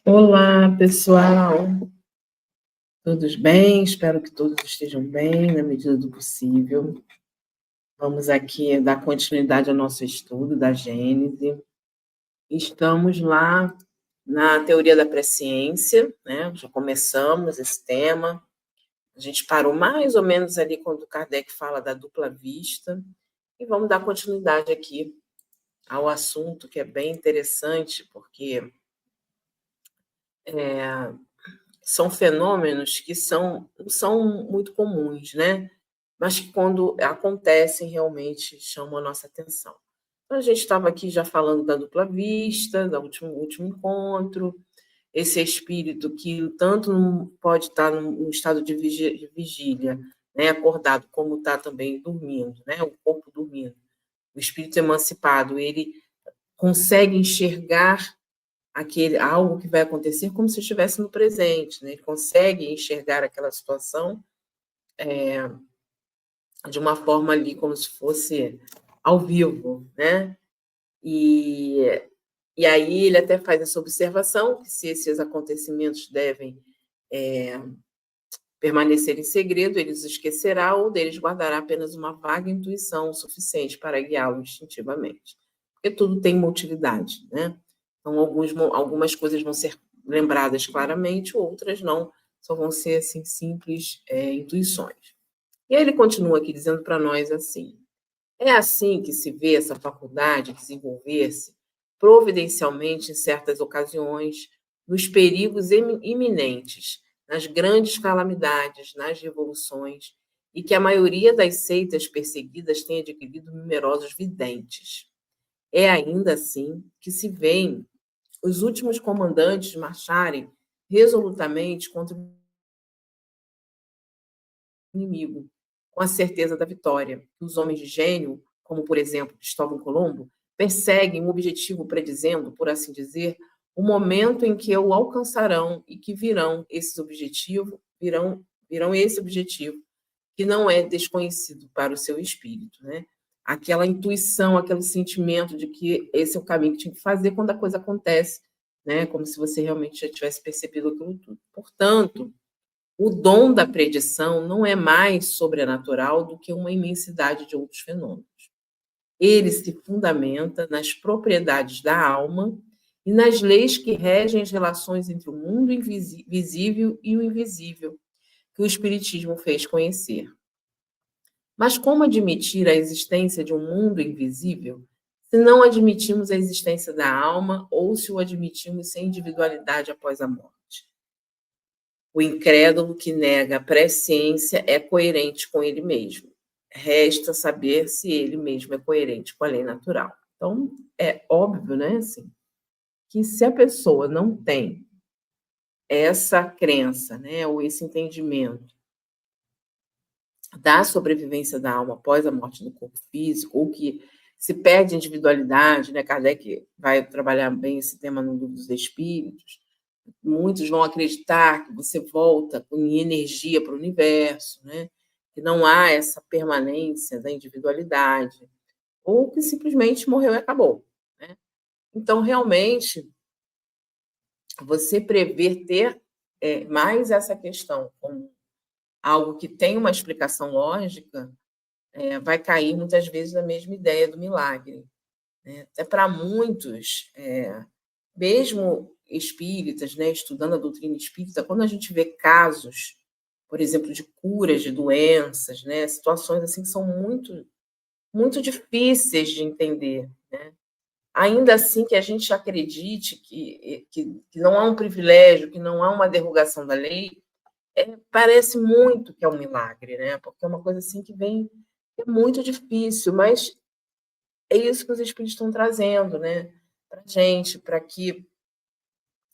Olá, pessoal. Todos bem? Espero que todos estejam bem, na medida do possível. Vamos aqui dar continuidade ao nosso estudo da Gênese. Estamos lá na teoria da presciência, né? Já começamos esse tema. A gente parou mais ou menos ali quando Kardec fala da dupla vista. E vamos dar continuidade aqui ao assunto, que é bem interessante, porque são fenômenos que não são muito comuns, né? Mas que quando acontecem realmente chamam a nossa atenção. Então, a gente estava aqui já falando da dupla vista, do último encontro, esse espírito que tanto não pode estar no estado de vigília, né, acordado, como está também dormindo, né, o corpo dormindo. O espírito emancipado, ele consegue enxergar algo que vai acontecer como se estivesse no presente, né? Ele consegue enxergar aquela situação de uma forma ali como se fosse ao vivo, né? E, e aí ele até faz essa observação que se esses acontecimentos devem permanecer em segredo, ele os esquecerá ou deles guardará apenas uma vaga intuição suficiente para guiá-lo instintivamente. Porque tudo tem motilidade, né? Então, algumas coisas vão ser lembradas claramente, outras não, só vão ser assim, simples intuições. E aí ele continua aqui dizendo para nós assim: é assim que se vê essa faculdade desenvolver-se providencialmente em certas ocasiões, nos perigos iminentes, nas grandes calamidades, nas revoluções, e que a maioria das seitas perseguidas tem adquirido numerosos videntes. É ainda assim que se vêem os últimos comandantes marcharem resolutamente contra o inimigo, com a certeza da vitória. Os homens de gênio, como por exemplo Cristóvão Colombo, perseguem um objetivo predizendo, por assim dizer, o momento em que o alcançarão e que virão esse objetivo, que não é desconhecido para o seu espírito, né? Aquela intuição, aquele sentimento de que esse é o caminho que tinha que fazer quando a coisa acontece, né? Como se você realmente já tivesse percebido aquilo tudo. Portanto, o dom da predição não é mais sobrenatural do que uma imensidade de outros fenômenos. Ele se fundamenta nas propriedades da alma e nas leis que regem as relações entre o mundo visível e o invisível, que o Espiritismo fez conhecer. Mas como admitir a existência de um mundo invisível se não admitimos a existência da alma ou se o admitimos sem individualidade após a morte? O incrédulo que nega a presciência é coerente com ele mesmo. Resta saber se ele mesmo é coerente com a lei natural. Então, é óbvio, né, assim, que se a pessoa não tem essa crença, né, ou esse entendimento da sobrevivência da alma após a morte do corpo físico, ou que se perde a individualidade, né, Kardec vai trabalhar bem esse tema no Livro dos Espíritos. Muitos vão acreditar que você volta em energia para o universo, né? Que não há essa permanência da individualidade, ou que simplesmente morreu e acabou, né? Então, realmente, você prever ter mais essa questão como algo que tem uma explicação lógica, vai cair muitas vezes na mesma ideia do milagre, né? Até para muitos, mesmo espíritas, né, estudando a doutrina espírita, quando a gente vê casos, por exemplo, de curas de doenças, né, situações assim que são muito, muito difíceis de entender, né? Ainda assim que a gente acredite que não há um privilégio, que não há uma derrogação da lei, parece muito que é um milagre, né? Porque é uma coisa assim que vem, é muito difícil, mas é isso que os espíritos estão trazendo, né, para gente, para que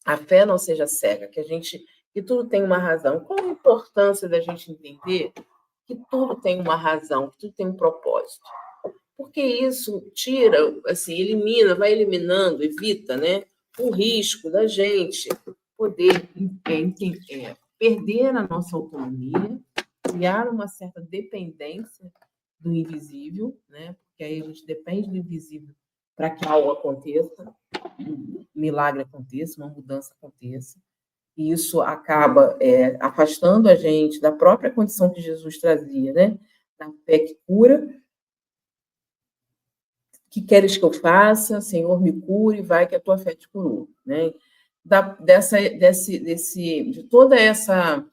a fé não seja cega, que tudo tem uma razão. Qual a importância da gente entender que tudo tem uma razão, que tudo tem um propósito? Porque isso tira, assim, vai eliminando, evita, né, o risco da gente poder perder a nossa autonomia, criar uma certa dependência do invisível, né? Porque aí a gente depende do invisível para que algo aconteça. milagre aconteça, uma mudança aconteça. E isso acaba afastando a gente da própria condição que Jesus trazia, né? Da fé que cura. Que queres que eu faça? Senhor, me cure, vai que a tua fé te curou, né? De toda essa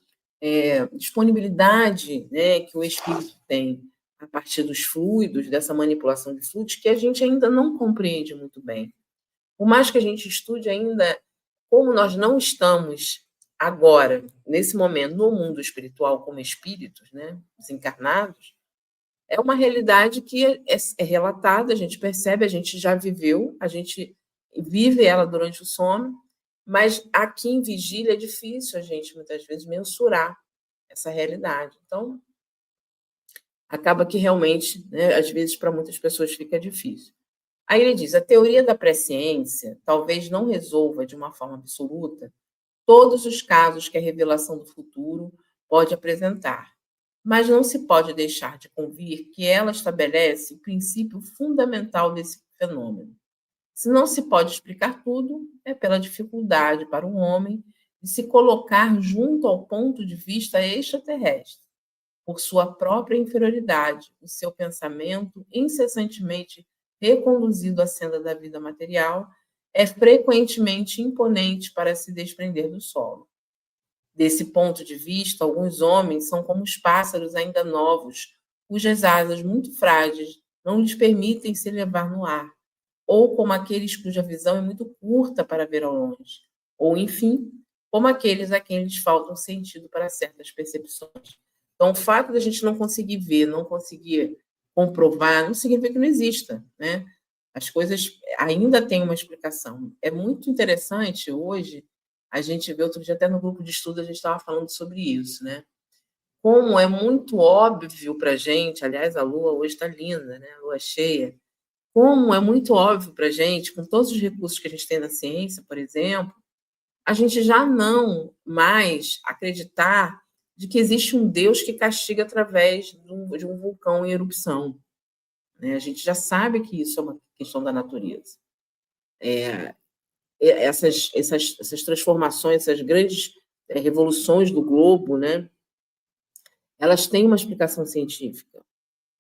disponibilidade, né, que o Espírito tem a partir dos fluidos, dessa manipulação de fluidos, que a gente ainda não compreende muito bem. Por mais que a gente estude ainda, como nós não estamos agora, nesse momento, no mundo espiritual como espíritos, né, desencarnados, é uma realidade que é relatada, a gente percebe, a gente já viveu, a gente vive ela durante o sono, mas aqui em vigília é difícil a gente, muitas vezes, mensurar essa realidade. Então, acaba que realmente, né, às vezes, para muitas pessoas fica difícil. Aí ele diz, a teoria da presciência talvez não resolva de uma forma absoluta todos os casos que a revelação do futuro pode apresentar, mas não se pode deixar de convir que ela estabelece o princípio fundamental desse fenômeno. Se não se pode explicar tudo, é pela dificuldade para um homem de se colocar junto ao ponto de vista extraterrestre, por sua própria inferioridade, o seu pensamento incessantemente reconduzido à senda da vida material é frequentemente imponente para se desprender do solo. Desse ponto de vista, alguns homens são como os pássaros ainda novos, cujas asas muito frágeis não lhes permitem se elevar no ar, ou como aqueles cuja visão é muito curta para ver ao longe, ou, enfim, como aqueles a quem lhes falta um sentido para certas percepções. Então, o fato de a gente não conseguir ver, não conseguir comprovar, não significa que não exista, né? As coisas ainda têm uma explicação. É muito interessante hoje a gente vê, outro dia até no grupo de estudo a gente estava falando sobre isso, né? Como é muito óbvio para a gente, aliás, a lua hoje está linda, né? A lua cheia. Como é muito óbvio para a gente, com todos os recursos que a gente tem na ciência, por exemplo, a gente já não mais acreditar de que existe um Deus que castiga através de um vulcão em erupção, né? A gente já sabe que isso é uma questão da natureza. Essas transformações, essas grandes revoluções do globo, né? Elas têm uma explicação científica.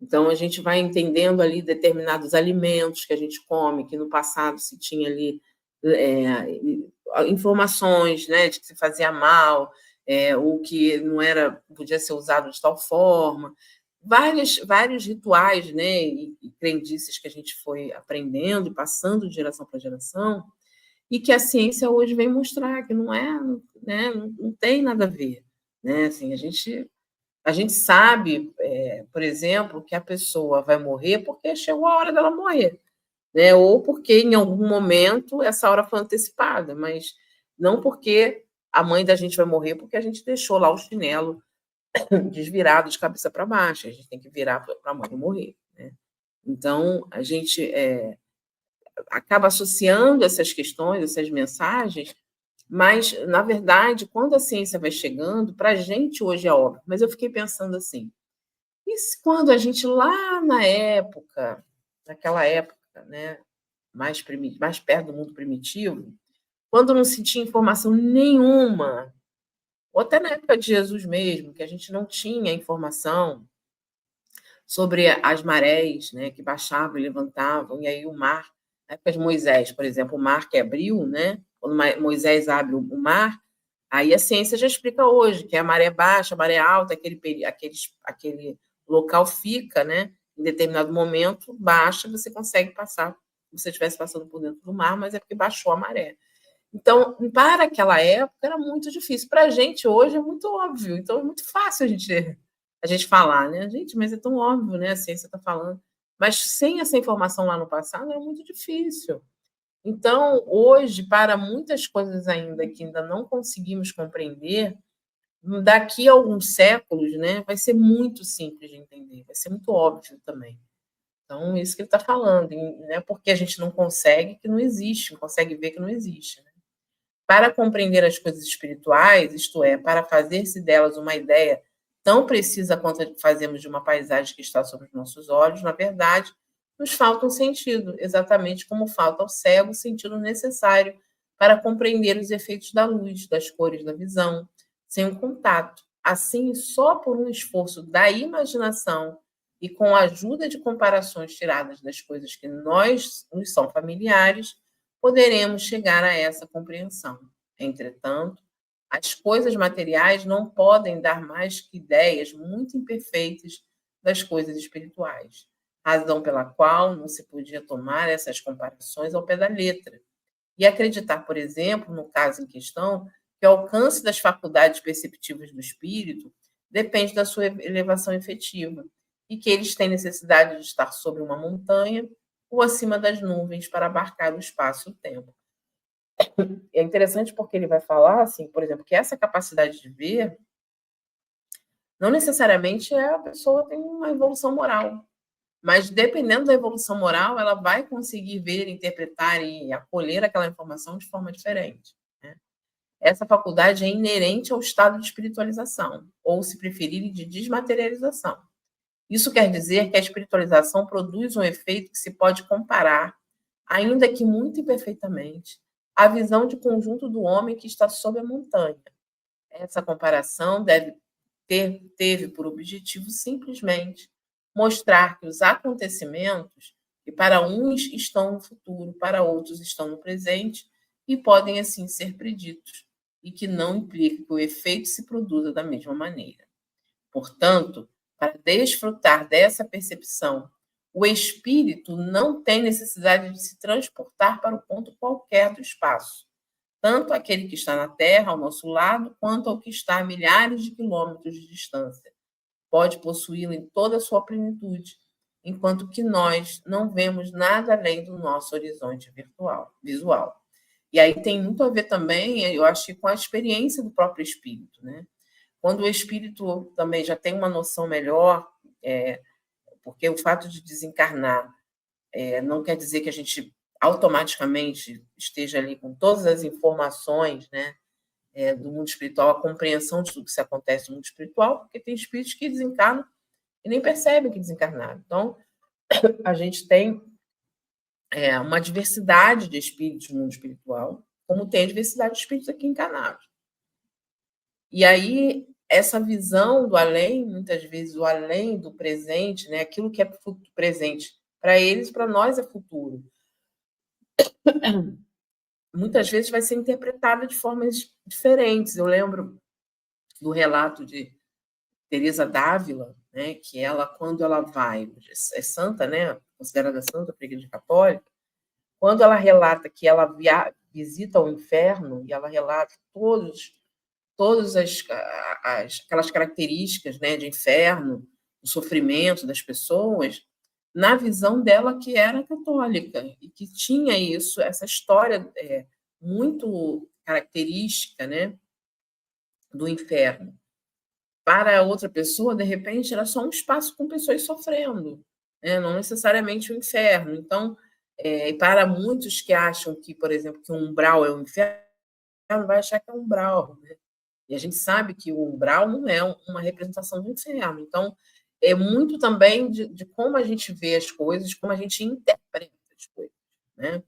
Então, a gente vai entendendo ali determinados alimentos que a gente come, que no passado se tinha ali informações, né, de que se fazia mal, ou que não era, podia ser usado de tal forma. Vários rituais, né, e crendices que a gente foi aprendendo e passando de geração para geração, e que a ciência hoje vem mostrar que não é, né, não tem nada a ver. Né? Assim, a gente sabe, por exemplo, que a pessoa vai morrer porque chegou a hora dela morrer, né? Ou porque em algum momento essa hora foi antecipada, mas não porque a mãe da gente vai morrer porque a gente deixou lá o chinelo desvirado de cabeça para baixo, a gente tem que virar para a mãe morrer, né? Então, a gente acaba associando essas questões, essas mensagens, mas, na verdade, quando a ciência vai chegando, para a gente hoje é óbvio, mas eu fiquei pensando assim, e quando a gente lá naquela época, né, mais perto do mundo primitivo, quando não se tinha informação nenhuma, ou até na época de Jesus mesmo, que a gente não tinha informação sobre as marés, né, que baixavam e levantavam, e aí o mar, na época de Moisés, por exemplo, o mar que abriu, né, quando Moisés abre o mar, aí a ciência já explica hoje que a maré baixa, a maré alta, aquele local fica, né, em determinado momento, baixa, você consegue passar, como se você estivesse passando por dentro do mar, mas é porque baixou a maré. Então, para aquela época, era muito difícil. Para a gente, hoje, é muito óbvio. Então, é muito fácil a gente falar, né? Gente, mas é tão óbvio, né? A ciência está falando. Mas sem essa informação lá no passado, era muito difícil. Então, hoje, para muitas coisas ainda que ainda não conseguimos compreender, daqui a alguns séculos, né, vai ser muito simples de entender, vai ser muito óbvio também. Então, isso que ele está falando, não é porque a gente não consegue que não existe, não consegue ver que não existe. Né? Para compreender as coisas espirituais, isto é, para fazer-se delas uma ideia tão precisa quanto fazemos de uma paisagem que está sobre os nossos olhos, na verdade, nos falta um sentido, exatamente como falta ao cego o sentido necessário para compreender os efeitos da luz, das cores da visão, sem o contato. Assim, só por um esforço da imaginação e com a ajuda de comparações tiradas das coisas que nos são familiares, poderemos chegar a essa compreensão. Entretanto, as coisas materiais não podem dar mais que ideias muito imperfeitas das coisas espirituais, razão pela qual não se podia tomar essas comparações ao pé da letra e acreditar, por exemplo, no caso em questão, que o alcance das faculdades perceptivas do espírito depende da sua elevação efetiva e que eles têm necessidade de estar sobre uma montanha ou acima das nuvens para abarcar o espaço e o tempo. É interessante porque ele vai falar, assim, por exemplo, que essa capacidade de ver não necessariamente a pessoa tem uma evolução moral, mas dependendo da evolução moral, ela vai conseguir ver, interpretar e acolher aquela informação de forma diferente, né? Essa faculdade é inerente ao estado de espiritualização, ou, se preferir, de desmaterialização. Isso quer dizer que a espiritualização produz um efeito que se pode comparar, ainda que muito imperfeitamente, à visão de conjunto do homem que está sob a montanha. Essa comparação teve por objetivo simplesmente mostrar que os acontecimentos, que para uns estão no futuro, para outros estão no presente, e podem assim ser preditos, e que não implica que o efeito se produza da mesma maneira. Portanto, para desfrutar dessa percepção, o espírito não tem necessidade de se transportar para um ponto qualquer do espaço, tanto aquele que está na Terra, ao nosso lado, quanto ao que está a milhares de quilômetros de distância. Pode possuí-lo em toda a sua plenitude, enquanto que nós não vemos nada além do nosso horizonte visual. E aí tem muito a ver também, eu acho, com a experiência do próprio espírito, né? Quando o espírito também já tem uma noção melhor, porque o fato de desencarnar não quer dizer que a gente automaticamente esteja ali com todas as informações, né, do mundo espiritual, a compreensão de tudo que se acontece no mundo espiritual, porque tem espíritos que desencarnam e nem percebem que desencarnaram. Então, a gente tem uma diversidade de espíritos no mundo espiritual, como tem a diversidade de espíritos aqui encarnados. E aí, essa visão do além, muitas vezes o além do presente, né, aquilo que é presente para eles, para nós é futuro. Muitas vezes vai ser interpretada de formas diferentes. Eu lembro do relato de Teresa d'Ávila, né, que ela, quando ela vai, é santa, né, considerada santa para a Igreja Católica, quando ela relata que ela visita o inferno, e ela relata todas aquelas características, né, de inferno, o sofrimento das pessoas, na visão dela, que era católica e que tinha isso, essa história muito característica, né, do inferno. Para outra pessoa, de repente, era só um espaço com pessoas sofrendo, né, não necessariamente o inferno. Então, para muitos que acham que, por exemplo, que o umbral é o inferno, vai achar que é um umbral, né? E a gente sabe que o umbral não é uma representação do inferno. Então, é muito também de como a gente vê as coisas, como a gente interpreta as coisas, né?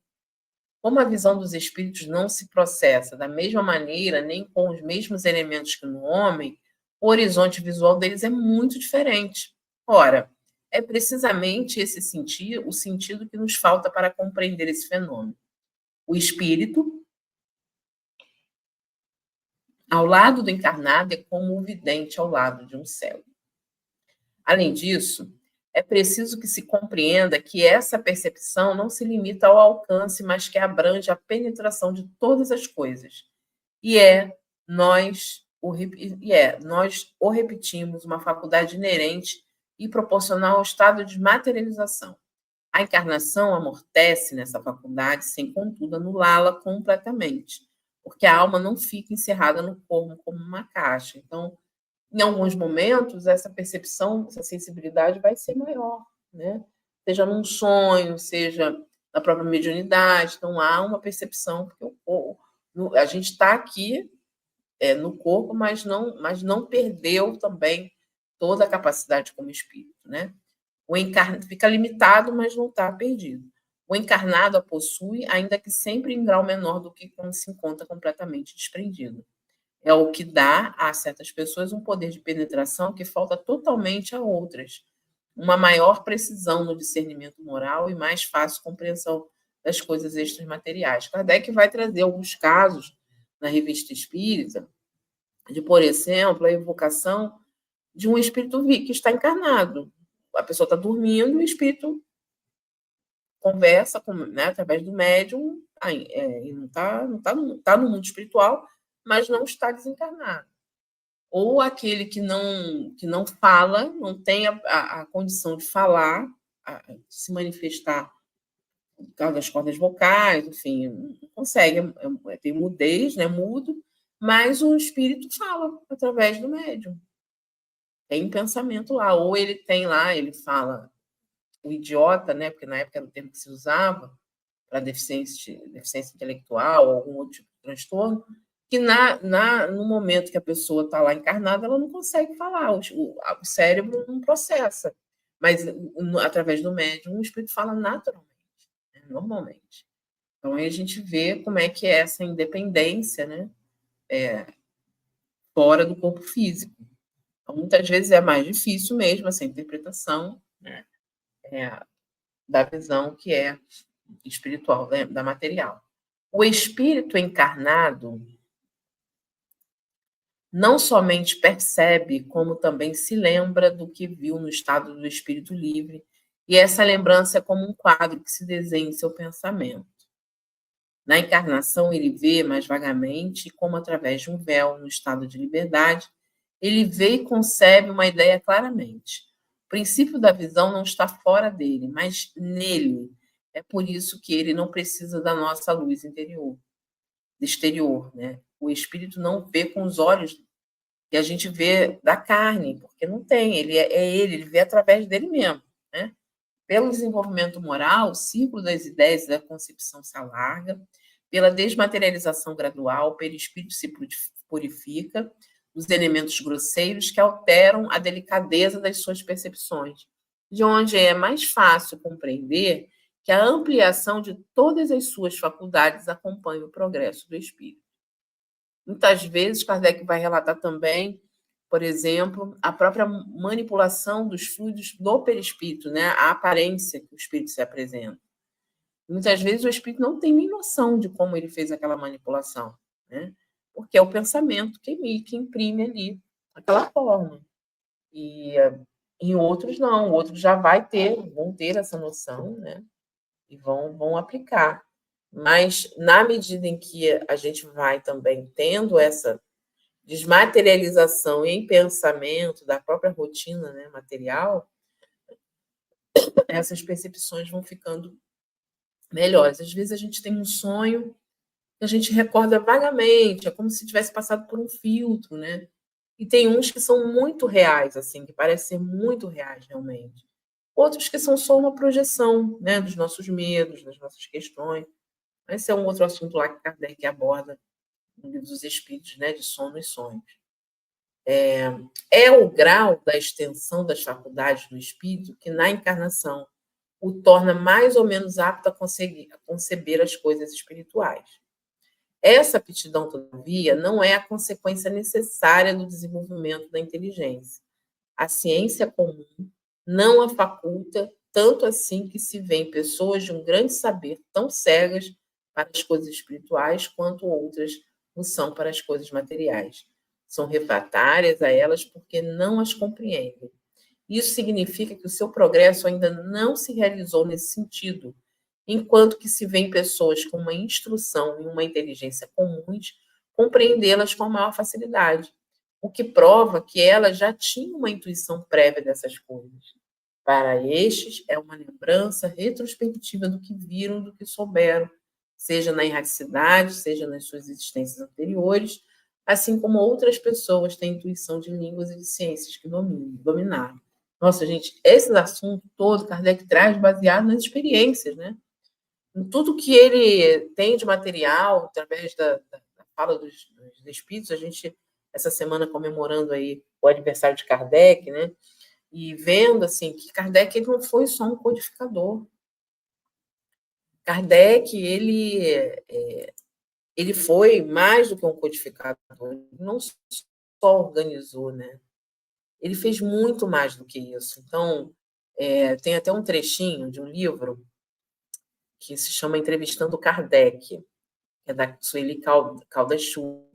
Como a visão dos espíritos não se processa da mesma maneira, nem com os mesmos elementos que no homem, o horizonte visual deles é muito diferente. Ora, é precisamente esse sentido, o sentido que nos falta para compreender esse fenômeno. O espírito, ao lado do encarnado, é como o vidente ao lado de um cego. Além disso, é preciso que se compreenda que essa percepção não se limita ao alcance, mas que abrange a penetração de todas as coisas. Nós o repetimos, uma faculdade inerente e proporcional ao estado de materialização. A encarnação amortece nessa faculdade, sem, contudo, anulá-la completamente, porque a alma não fica encerrada no corpo como uma caixa. Então, em alguns momentos, essa percepção, essa sensibilidade vai ser maior, né? Seja num sonho, seja na própria mediunidade. Então, há uma percepção, porque a gente está aqui no corpo, mas não perdeu também toda a capacidade como espírito, né? O encarne fica limitado, mas não está perdido. O encarnado a possui, ainda que sempre em grau menor do que quando se encontra completamente desprendido. É o que dá a certas pessoas um poder de penetração que falta totalmente a outras, uma maior precisão no discernimento moral e mais fácil compreensão das coisas extramateriais. Kardec vai trazer alguns casos na Revista Espírita de, por exemplo, a evocação de um espírito que está encarnado. A pessoa está dormindo e o espírito conversa com, né, através do médium, e não tá no mundo espiritual, mas não está desencarnado. Ou aquele que não fala, não tem a condição de falar, de se manifestar por causa das cordas vocais, enfim, não consegue, tem mudez, né, mudo, mas o espírito fala através do médium. Tem pensamento lá, ou ele tem lá, ele fala o idiota, né, porque na época era o termo que se usava para deficiência intelectual ou algum outro tipo de transtorno, que no momento que a pessoa está lá encarnada, ela não consegue falar, o cérebro não processa. Mas, através do médium, o espírito fala naturalmente, né, normalmente. Então, aí a gente vê como é que é essa independência, né, fora do corpo físico. Então, muitas vezes é mais difícil mesmo essa interpretação, né, da visão que é espiritual, né, da material. O espírito encarnado não somente percebe, como também se lembra do que viu no estado do espírito livre, e essa lembrança é como um quadro que se desenha em seu pensamento. Na encarnação, ele vê mais vagamente, como através de um véu, no estado de liberdade, ele vê e concebe uma ideia claramente. O princípio da visão não está fora dele, mas nele. É por isso que ele não precisa da nossa luz exterior, né? O espírito não vê com os olhos que a gente vê da carne, porque não tem, ele vê através dele mesmo, né? Pelo desenvolvimento moral, o círculo das ideias e da concepção se alarga, pela desmaterialização gradual, o perispírito se purifica dos elementos grosseiros que alteram a delicadeza das suas percepções, de onde é mais fácil compreender que a ampliação de todas as suas faculdades acompanha o progresso do espírito. Muitas vezes, Kardec vai relatar também, por exemplo, a própria manipulação dos fluidos do perispírito, né? A aparência que o espírito se apresenta. Muitas vezes o espírito não tem nem noção de como ele fez aquela manipulação, né? Porque é o pensamento que imprime ali aquela forma. E em outros não, outros já vão ter essa noção, né? E vão aplicar. Mas, na medida em que a gente vai também tendo essa desmaterialização em pensamento da própria rotina, né, material, essas percepções vão ficando melhores. Às vezes a gente tem um sonho que a gente recorda vagamente, é como se tivesse passado por um filtro, né? E tem uns que são muito reais, assim, que parecem ser muito reais realmente. Outros que são só uma projeção, né, dos nossos medos, das nossas questões. Esse é um outro assunto lá que Kardec aborda no Livro dos Espíritos, né, de sono e sonhos. É o grau da extensão das faculdades do espírito que, na encarnação, o torna mais ou menos apto a conceber as coisas espirituais. Essa aptidão, todavia, não é a consequência necessária do desenvolvimento da inteligência. A ciência comum não a faculta, tanto assim que se vêem pessoas de um grande saber tão cegas para as coisas espirituais quanto outras o são para as coisas materiais. São refratárias a elas porque não as compreendem. Isso significa que o seu progresso ainda não se realizou nesse sentido, enquanto que se vêem pessoas com uma instrução e uma inteligência comuns compreendê-las com maior facilidade, o que prova que elas já tinham uma intuição prévia dessas coisas. Para estes, é uma lembrança retrospectiva do que viram, do que souberam, seja na erraticidade, seja nas suas existências anteriores, assim como outras pessoas têm intuição de línguas e de ciências que dominaram. Nossa, gente, esse assunto todo Kardec traz baseado nas experiências, né? Em tudo que ele tem de material, através da fala dos espíritos, a gente, essa semana, comemorando aí o aniversário de Kardec, né? E vendo, assim, que Kardec ele não foi só um codificador. Kardec, ele foi mais do que um codificador, ele não só organizou, né? Ele fez muito mais do que isso. Então, tem até um trechinho de um livro que se chama Entrevistando Kardec, que é da Sueli Caldas Chu.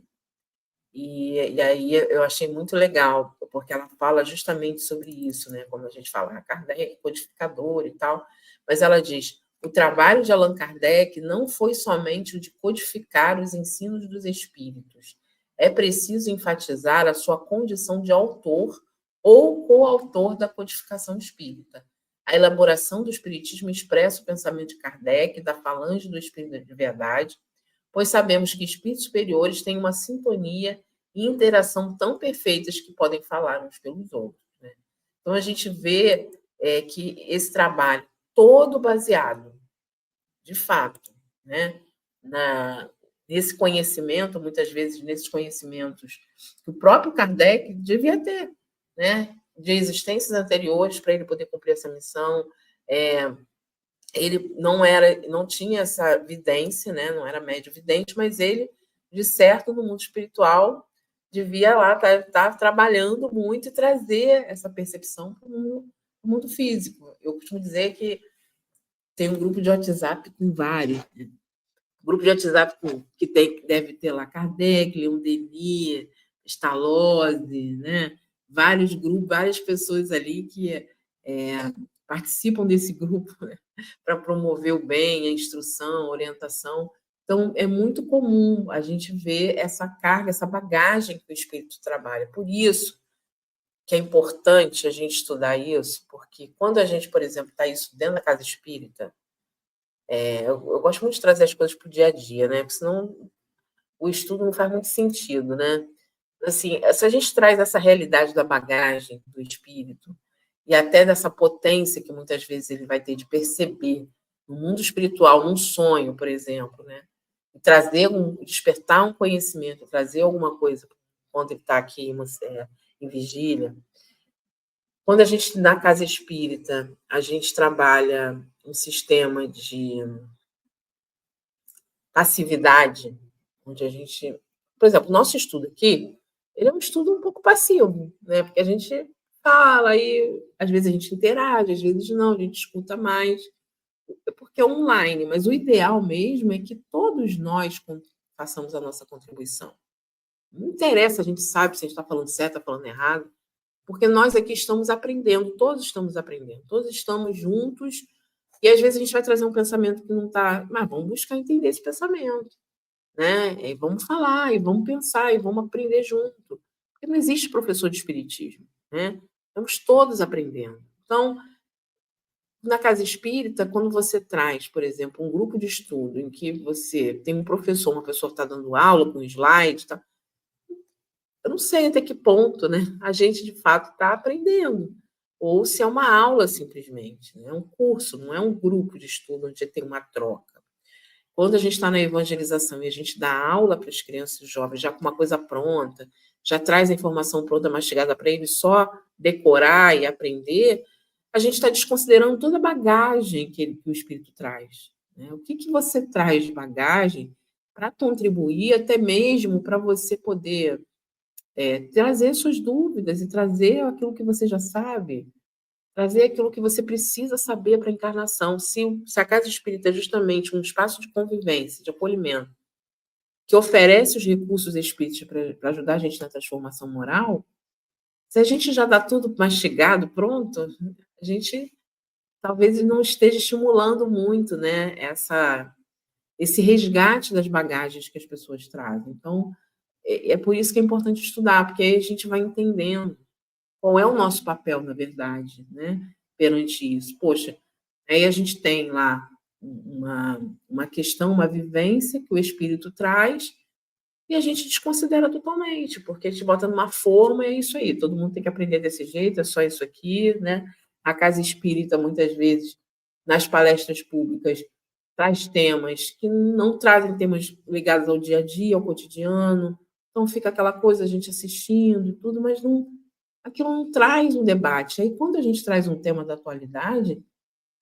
E aí eu achei muito legal, porque ela fala justamente sobre isso, né? Como a gente fala, Kardec, codificador e tal, mas ela diz: o trabalho de Allan Kardec não foi somente o de codificar os ensinos dos espíritos. É preciso enfatizar a sua condição de autor ou coautor da codificação espírita. A elaboração do espiritismo expressa o pensamento de Kardec, da falange do espírito de verdade, pois sabemos que espíritos superiores têm uma sintonia e interação tão perfeitas que podem falar uns pelos outros, né? Então, a gente vê que esse trabalho todo baseado, de fato, né, nesse conhecimento, muitas vezes nesses conhecimentos que o próprio Kardec devia ter, né, de existências anteriores para ele poder cumprir essa missão. Ele não tinha essa vidência, né? Não era médio vidente, mas ele, de certo, no mundo espiritual, devia lá estar trabalhando muito e trazer essa percepção para o mundo físico. Eu costumo dizer que tem um grupo de WhatsApp com vários, né? Grupo de WhatsApp que deve ter lá Kardec, Leon Denis, Pestalozzi, né? Vários grupos, várias pessoas ali que participam desse grupo, né? Para promover o bem, a instrução, a orientação. Então, é muito comum a gente ver essa carga, essa bagagem que o espírito trabalha. Por isso que é importante a gente estudar isso, porque quando a gente, por exemplo, está isso dentro da casa espírita, eu gosto muito de trazer as coisas para o dia a dia, né? Porque senão o estudo não faz muito sentido, né? Assim, se a gente traz essa realidade da bagagem do espírito e até dessa potência que muitas vezes ele vai ter de perceber no mundo espiritual, num sonho, por exemplo, né? E despertar um conhecimento, trazer alguma coisa quando ele está aqui em vigília. Quando a gente, na casa espírita, a gente trabalha um sistema de passividade, onde a gente, por exemplo, o nosso estudo aqui, ele é um estudo um pouco passivo, né? Porque a gente fala e às vezes a gente interage, às vezes não, a gente escuta mais, porque é online, mas o ideal mesmo é que todos nós façamos a nossa contribuição. Não interessa, a gente sabe se a gente está falando certo, está falando errado, porque nós aqui estamos aprendendo, todos estamos juntos, e às vezes a gente vai trazer um pensamento que não está, mas vamos buscar entender esse pensamento, né? E vamos falar, e vamos pensar, e vamos aprender junto. Porque não existe professor de espiritismo, né? Estamos todos aprendendo. Então, na casa espírita, quando você traz, por exemplo, um grupo de estudo em que você tem um professor, uma pessoa que está dando aula com slide, tá? Eu não sei até que ponto, né, a gente de fato está aprendendo, ou se é uma aula simplesmente, né? É um curso, não é um grupo de estudo onde tem uma troca. Quando a gente está na evangelização e a gente dá aula para as crianças e jovens já com uma coisa pronta, já traz a informação pronta, mastigada para eles só decorar e aprender, a gente está desconsiderando toda a bagagem que o espírito traz, né? O que você traz de bagagem para contribuir, até mesmo para você poder trazer suas dúvidas e trazer aquilo que você já sabe, trazer aquilo que você precisa saber para a encarnação. Se a casa espírita é justamente um espaço de convivência, de acolhimento, que oferece os recursos espíritas para ajudar a gente na transformação moral, se a gente já dá tudo mastigado, pronto, a gente talvez não esteja estimulando muito, né, esse resgate das bagagens que as pessoas trazem. Então, é por isso que é importante estudar, porque aí a gente vai entendendo qual é o nosso papel, na verdade, né, perante isso. Poxa, aí a gente tem lá uma questão, uma vivência que o espírito traz e a gente desconsidera totalmente, porque a gente bota numa forma e é isso aí, todo mundo tem que aprender desse jeito, é só isso aqui, né? A casa espírita, muitas vezes, nas palestras públicas, traz temas que não trazem temas ligados ao dia a dia, ao cotidiano, então fica aquela coisa, a gente assistindo e tudo, mas não, aquilo não traz um debate. Aí, quando a gente traz um tema da atualidade,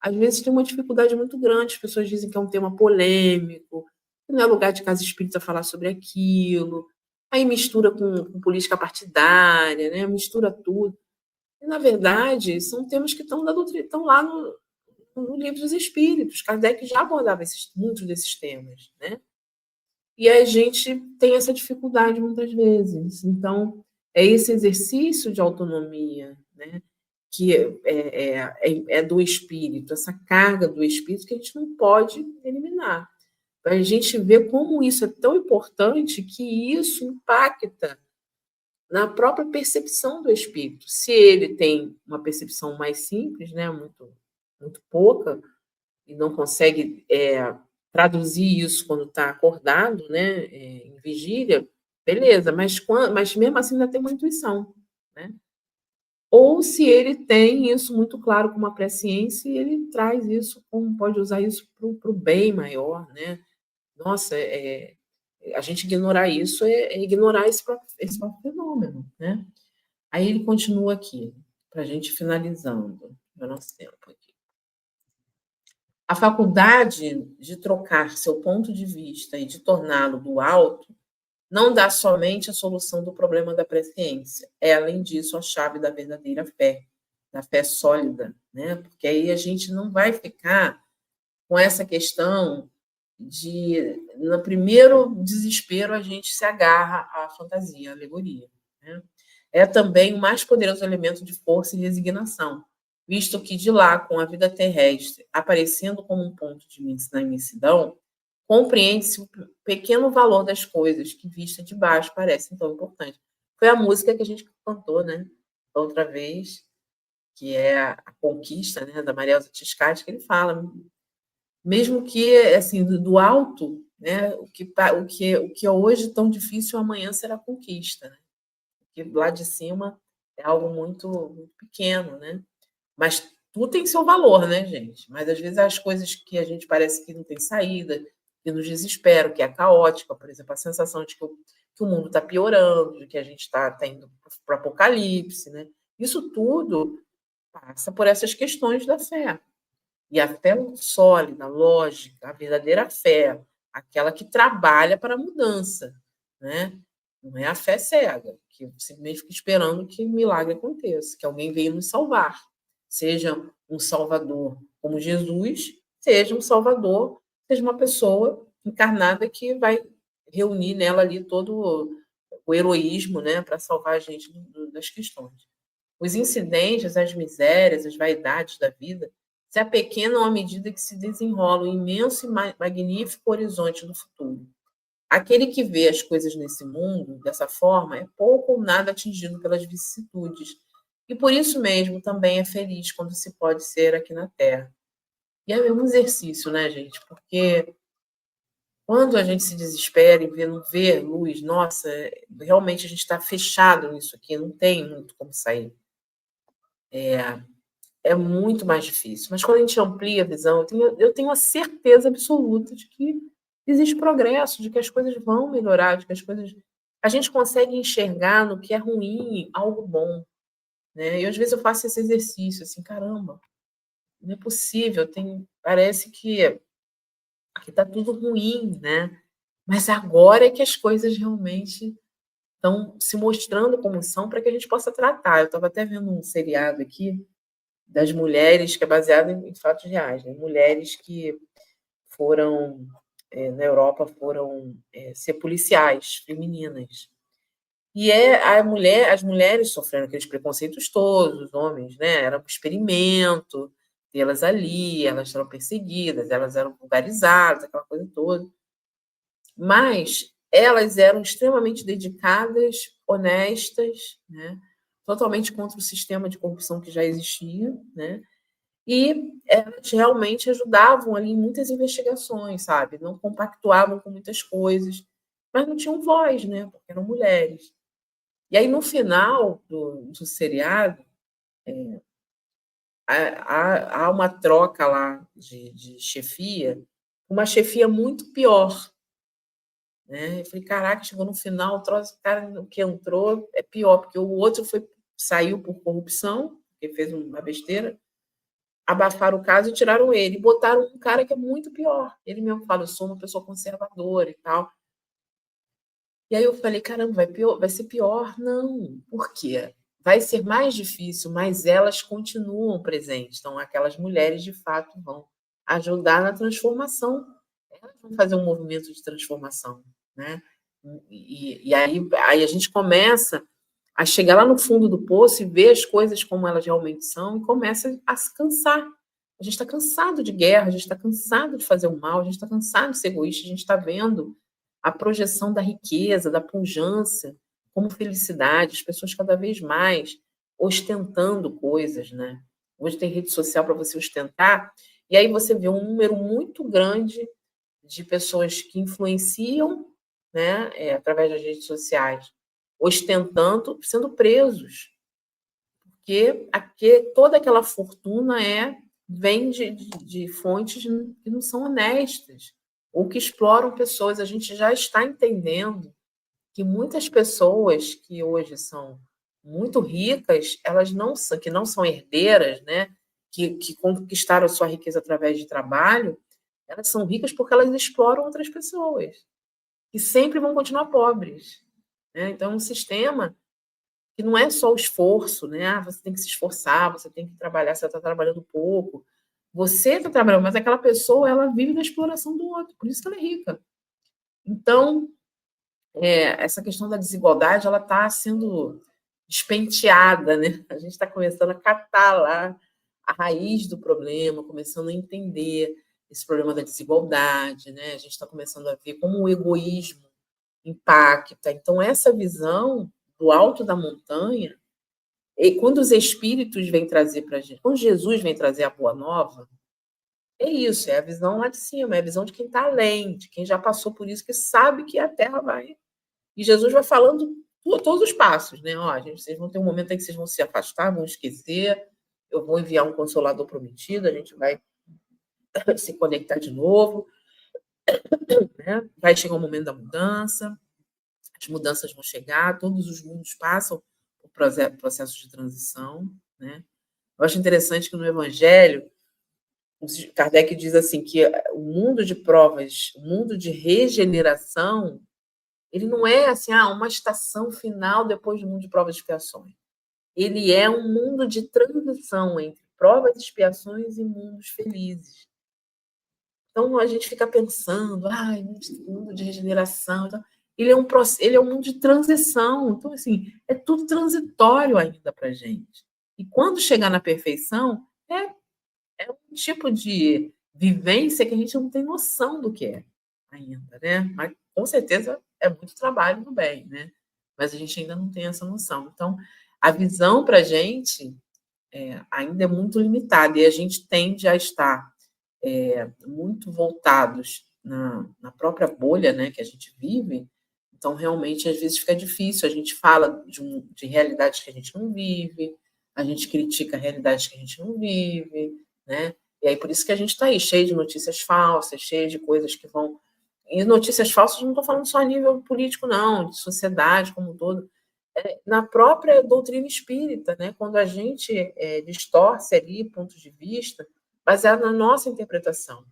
às vezes tem uma dificuldade muito grande, as pessoas dizem que é um tema polêmico, que não é lugar de casa espírita falar sobre aquilo, aí mistura com política partidária, né? Mistura tudo. E, na verdade, são temas que estão, estão lá no Livro dos Espíritos. Kardec já abordava muitos desses temas, né? E a gente tem essa dificuldade muitas vezes. Então, é esse exercício de autonomia, né? Que é do espírito, essa carga do espírito que a gente não pode eliminar. Para a gente ver como isso é tão importante que isso impacta na própria percepção do espírito. Se ele tem uma percepção mais simples, né, muito pouca, e não consegue traduzir isso quando está acordado, né, em vigília, beleza, mas mesmo assim ainda tem uma intuição, né? Ou se ele tem isso muito claro com uma presciência e ele traz isso, como pode usar isso para o bem maior, né? Nossa, a gente ignorar isso é ignorar esse próprio fenômeno, né? Aí ele continua aqui, para a gente finalizando o nosso tempo aqui. A faculdade de trocar seu ponto de vista e de torná-lo do alto não dá somente a solução do problema da presciência, é, além disso, a chave da verdadeira fé, da fé sólida, né? Porque aí a gente não vai ficar com essa questão de, no primeiro desespero, a gente se agarra à fantasia, à alegoria, né? É também o mais poderoso elemento de força e resignação, visto que de lá, com a vida terrestre aparecendo como um ponto na imensidão, compreende-se o pequeno valor das coisas que, vista de baixo, parecem tão importantes. Foi a música que a gente cantou, né, outra vez, que é a Conquista, né, da Maria Elza Tiscati, que ele fala, mesmo que assim do alto, né, o que é hoje tão difícil, amanhã será conquista, né? Porque lá de cima é algo muito, muito pequeno, né? Mas tudo tem seu valor, né, gente? Mas às vezes as coisas que a gente parece que não tem saída, que nos desespera, que é caótica, por exemplo, a sensação de que o mundo está piorando, de que a gente está indo para o apocalipse, né? Isso tudo passa por essas questões da fé. E a fé sólida, lógica, a verdadeira fé, aquela que trabalha para a mudança, né? Não é a fé cega, que simplesmente fica esperando que o milagre aconteça, que alguém venha nos salvar. Seja um salvador como Jesus, seja um salvador, seja uma pessoa encarnada que vai reunir nela ali todo o heroísmo, né, para salvar a gente das questões. Os incidentes, as misérias, as vaidades da vida se apequenam à medida que se desenrola o imenso e magnífico horizonte do futuro. Aquele que vê as coisas nesse mundo dessa forma é pouco ou nada atingido pelas vicissitudes, e por isso mesmo também é feliz quando se pode ser aqui na Terra. E é um exercício, né, gente? Porque quando a gente se desespera e não vê luz, nossa, realmente a gente está fechado nisso aqui, não tem muito como sair. É muito mais difícil. Mas quando a gente amplia a visão, eu tenho a certeza absoluta de que existe progresso, de que as coisas vão melhorar, de que as coisas. A gente consegue enxergar no que é ruim algo bom. Né? E às vezes eu faço esse exercício, assim, caramba, não é possível, parece que está tudo ruim, né? Mas agora é que as coisas realmente estão se mostrando como são para que a gente possa tratar. Eu estava até vendo um seriado aqui das mulheres, que é baseado em fatos reais, né? Mulheres que foram, na Europa, foram ser policiais femininas. E as mulheres sofrendo aqueles preconceitos todos, os homens, né? Era um experimento delas ali, elas eram perseguidas, elas eram vulgarizadas, aquela coisa toda. Mas elas eram extremamente dedicadas, honestas, né? Totalmente contra o sistema de corrupção que já existia, né? E elas realmente ajudavam ali em muitas investigações, sabe? Não compactuavam com muitas coisas, mas não tinham voz, né? Porque eram mulheres. E aí, no final do seriado, há uma troca lá de chefia, uma chefia muito pior. Né? Eu falei, caraca, chegou no final, o troço, cara que entrou é pior, porque o outro saiu por corrupção, porque fez uma besteira. abafaram o caso e tiraram ele. E botaram um cara que é muito pior. Ele mesmo fala, eu sou uma pessoa conservadora e tal. E aí eu falei, caramba, vai ser pior? Não. Por quê? Vai ser mais difícil, mas elas continuam presentes. Então, aquelas mulheres, de fato, vão ajudar na transformação. Elas vão fazer um movimento de transformação, né? E aí a gente começa a chegar lá no fundo do poço e ver as coisas como elas realmente são e começa a se cansar. A gente está cansado de guerra, a gente está cansado de fazer o mal, a gente está cansado de ser egoísta, a gente está vendo a projeção da riqueza, da pujança, como felicidade, as pessoas cada vez mais ostentando coisas, né? Hoje tem rede social para você ostentar, e aí você vê um número muito grande de pessoas que influenciam, né, através das redes sociais, ostentando, sendo presos, porque toda aquela fortuna vem de fontes que não são honestas ou que exploram pessoas. A gente já está entendendo que muitas pessoas que hoje são muito ricas, elas que não são herdeiras, né, que conquistaram a sua riqueza através de trabalho, elas são ricas porque elas exploram outras pessoas, que sempre vão continuar pobres, né? Então, é um sistema que não é só o esforço, né? Ah, você tem que se esforçar, você tem que trabalhar, você está trabalhando pouco. Você está trabalhando, mas aquela pessoa, ela vive da exploração do outro, por isso que ela é rica. Então, essa questão da desigualdade, ela está sendo despenteada, né? A gente está começando a catar lá a raiz do problema, começando a entender esse problema da desigualdade, né? A gente está começando a ver como o egoísmo impacta. Então, essa visão do alto da montanha, e quando os espíritos vêm trazer para a gente, quando Jesus vem trazer a boa nova, é isso, é a visão lá de cima, é a visão de quem está além, de quem já passou por isso, que sabe que a Terra vai. E Jesus vai falando todos os passos, né? Ó, gente, vocês vão ter um momento em que vocês vão se afastar, vão esquecer, eu vou enviar um consolador prometido, a gente vai se conectar de novo, né? Vai chegar o momento da mudança, as mudanças vão chegar, todos os mundos passam por processo de transição, né? Eu acho interessante que no Evangelho, Kardec diz assim que o mundo de provas, o mundo de regeneração, ele não é assim, uma estação final depois do mundo de provas e expiações. Ele é um mundo de transição entre provas, expiações e mundos felizes. Então a gente fica pensando, mundo de regeneração. Então, ele é um mundo de transição. Então, assim, é tudo transitório ainda para a gente. E quando chegar na perfeição, é um tipo de vivência que a gente não tem noção do que é ainda, né? Mas com certeza é muito trabalho do bem, né? Mas a gente ainda não tem essa noção. Então, a visão para a gente ainda é muito limitada e a gente tende a estar muito voltados na própria bolha, né, que a gente vive. Então, realmente, às vezes fica difícil. A gente fala de realidades que a gente não vive, a gente critica realidades que a gente não vive, né? E aí, por isso que a gente está aí, cheio de notícias falsas, cheio de coisas que vão... E notícias falsas não estou falando só a nível político, não, de sociedade como um todo. Na própria doutrina espírita, né? Quando a gente distorce ali pontos de vista, baseado na nossa interpretação.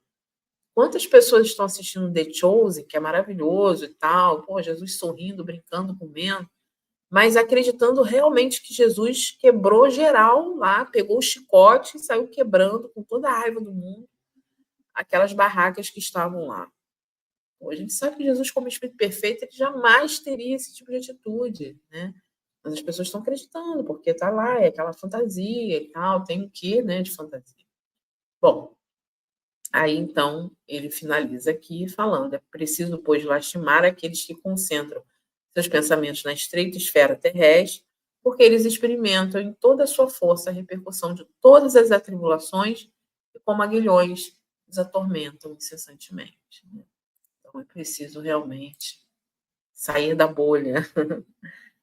Quantas pessoas estão assistindo The Chosen, que é maravilhoso e tal, pô, Jesus sorrindo, brincando, comendo, mas acreditando realmente que Jesus quebrou geral lá, pegou o chicote e saiu quebrando com toda a raiva do mundo aquelas barracas que estavam lá. Pô, a gente sabe que Jesus, como Espírito perfeito, ele jamais teria esse tipo de atitude, né? Mas as pessoas estão acreditando, porque está lá, é aquela fantasia e tal, tem o quê, né, de fantasia. Bom, aí então ele finaliza aqui falando: é preciso, pois, lastimar aqueles que concentram seus pensamentos na estreita esfera terrestre, porque eles experimentam em toda a sua força a repercussão de todas as atribulações e, como aguilhões, os atormentam incessantemente. Né? Então é preciso realmente sair da bolha,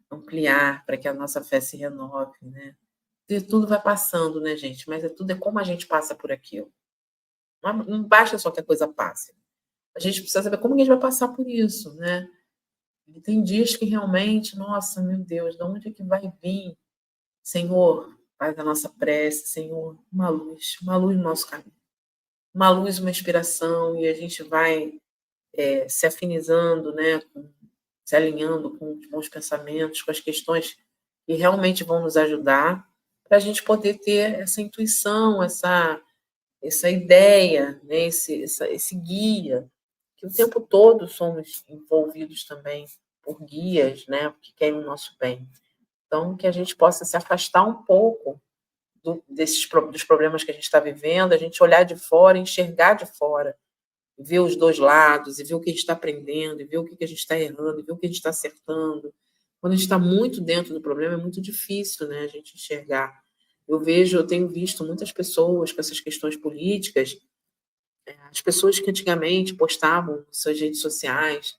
ampliar para que a nossa fé se renove, né? E tudo vai passando, né, gente? Mas tudo é como a gente passa por aquilo. Não basta só que a coisa passe. A gente precisa saber como que a gente vai passar por isso, né? E tem dias que realmente, nossa, meu Deus, de onde é que vai vir? Senhor, faz a nossa prece, Senhor, uma luz no nosso caminho. Uma luz, uma inspiração, e a gente vai se afinizando, né, se alinhando com os bons pensamentos, com as questões que realmente vão nos ajudar, para a gente poder ter essa intuição, essa ideia, né, esse guia, que o tempo todo somos envolvidos também por guias, né, que querem o nosso bem. Então, que a gente possa se afastar um pouco dos problemas que a gente está vivendo, a gente olhar de fora, enxergar de fora, ver os dois lados, e ver o que a gente está aprendendo, e ver o que a gente está errando, e ver o que a gente está acertando. Quando a gente está muito dentro do problema, é muito difícil, né, a gente enxergar. Eu tenho visto muitas pessoas com essas questões políticas, as pessoas que antigamente postavam nas suas redes sociais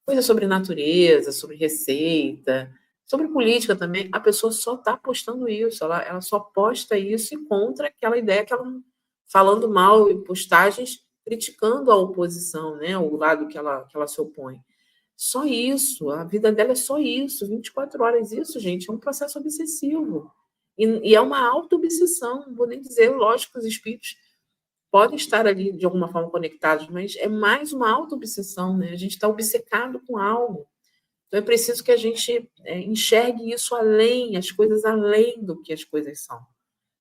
coisas sobre natureza, sobre receita, sobre política também, a pessoa só está postando isso, ela só posta isso e contra aquela ideia que ela falando mal em postagens, criticando a oposição, né, o lado que ela se opõe. Só isso, a vida dela é só isso, 24 horas. Isso, gente, é um processo obsessivo. E é uma auto-obsessão, não vou nem dizer, lógico que os espíritos podem estar ali de alguma forma conectados, mas é mais uma auto-obsessão, né? A gente está obcecado com algo. Então é preciso que a gente enxergue isso além, as coisas além do que as coisas são.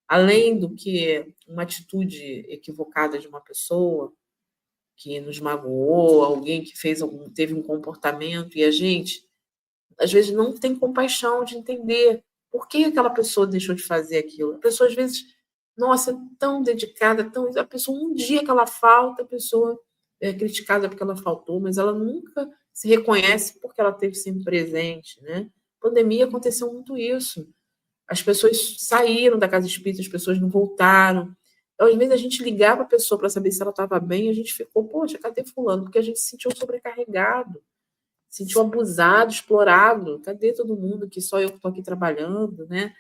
Além do que uma atitude equivocada de uma pessoa que nos magoou, alguém que teve um comportamento, e a gente, às vezes, não tem compaixão de entender por que aquela pessoa deixou de fazer aquilo. A pessoa, às vezes, nossa, tão dedicada, a pessoa, um dia que ela falta, a pessoa é criticada porque ela faltou, mas ela nunca se reconhece porque ela esteve sempre presente, né? Pandemia aconteceu muito isso. As pessoas saíram da casa espírita, as pessoas não voltaram. Então, às vezes, a gente ligava a pessoa para saber se ela estava bem, e a gente ficou, poxa, cadê fulano? Porque a gente se sentiu sobrecarregado, se sentiu abusado, explorado. Cadê todo mundo que só eu que estou aqui trabalhando, né?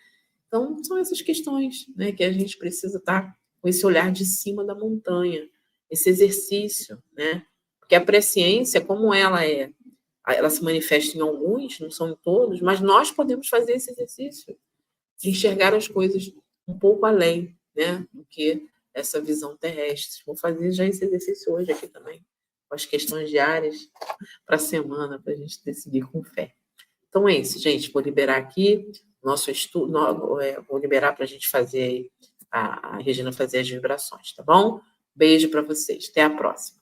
Então, são essas questões, né, que a gente precisa estar com esse olhar de cima da montanha, esse exercício, né? Porque a presciência, como ela se manifesta em alguns, não são em todos, mas nós podemos fazer esse exercício de enxergar as coisas um pouco além, né, do que essa visão terrestre. Vou fazer já esse exercício hoje aqui também, com as questões diárias para a semana, para a gente decidir com fé. Então é isso, gente. Vou liberar aqui nosso estudo, vou liberar para a gente fazer a Regina fazer as vibrações, tá bom? Beijo para vocês. Até a próxima.